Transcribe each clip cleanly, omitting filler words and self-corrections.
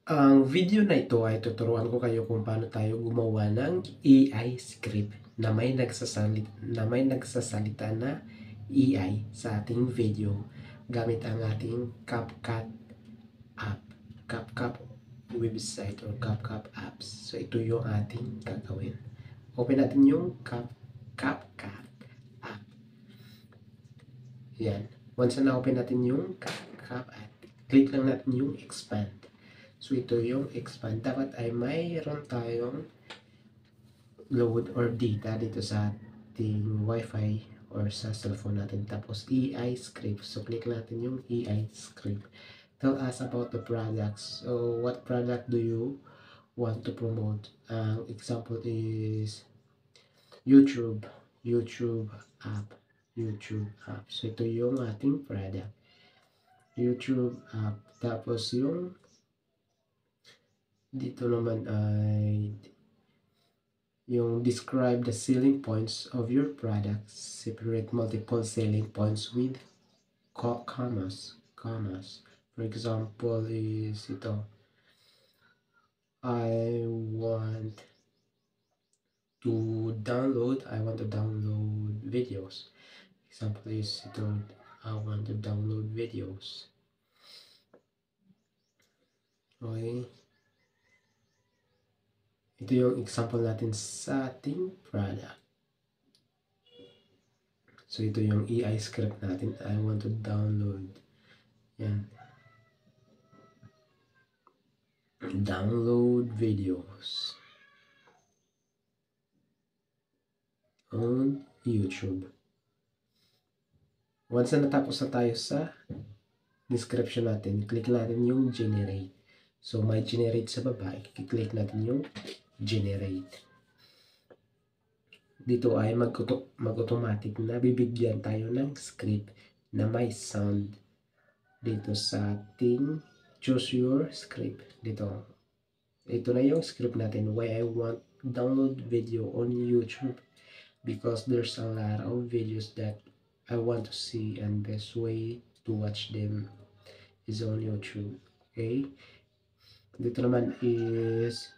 Ang video na ito ay tuturuan ko kayo kung paano tayo gumawa ng AI script na may nagsasalita na AI sa ating video gamit ang ating CapCut app, CapCut website or CapCut apps. So ito yung ating gagawin. Open natin yung CapCut app. Yan. Once na open natin yung CapCut app, click lang natin yung expand. So ito yung expand. Dapat ay mayroon tayong load or data dito sa ating wifi or sa cellphone natin. Tapos AI script. So click natin yung AI script. Tell us about the products. So what product do you want to promote? Example is YouTube. YouTube app. YouTube app. So ito yung ating product. YouTube app. Tapos yung dito naman ay yung describe the selling points of your products. Separate multiple selling points with commas. For example is ito. I want to download videos. Example is ito. I want to download videos. Okay. Ito yung example natin sa ating product. So, ito yung AI script natin. I want to download. Yan. Download videos on YouTube. Once na natapos na tayo sa description natin, click natin yung generate. So, may generate sa baba. I-click natin yung generate. Dito ay mag-automatic na bibigyan tayo ng script na may sound dito sa ating choose your script. Dito. Ito na yung script natin. Why I want download video on YouTube because there's a lot of videos that I want to see and best way to watch them is on YouTube. Okay? Dito naman is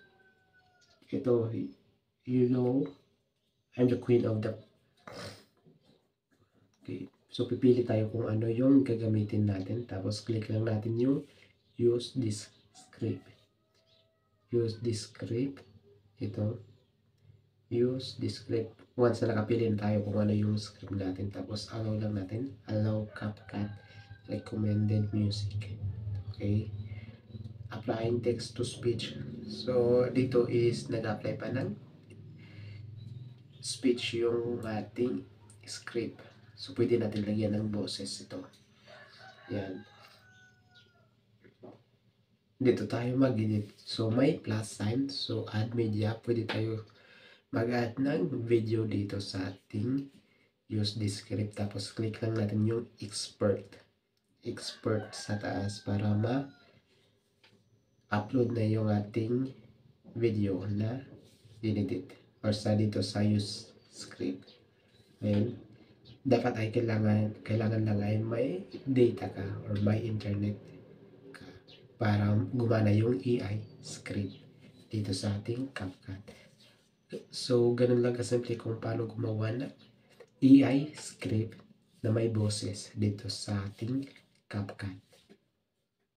ito, you know, I'm the queen of the... Okay. So, pipili tayo kung ano yung gagamitin natin. Tapos, click lang natin yung use this script. Use this script. Ito. Use this script. Once na nakapili na tayo kung ano yung script natin. Tapos, allow lang natin. Allow CapCut recommended music. Okay. Applying text to speech. So, dito is nag-apply pa ng speech yung ating script. So, pwede natin lagyan ng boses ito. Yan. Dito tayo mag-edit. So, may plus sign. So, add media. Pwede tayo mag-add ng video dito sa ating use this script. Tapos, click lang natin yung export sa taas para ma-upload na yung ating video na dinedit. Or sa dito sa use script. Ayun. Dapat ay kailangan lang ay may data ka or may internet ka para gumana yung AI script dito sa ating CapCut. So, ganun lang kasimple kung paano gumawa ng AI script na may boses dito sa ating CapCut.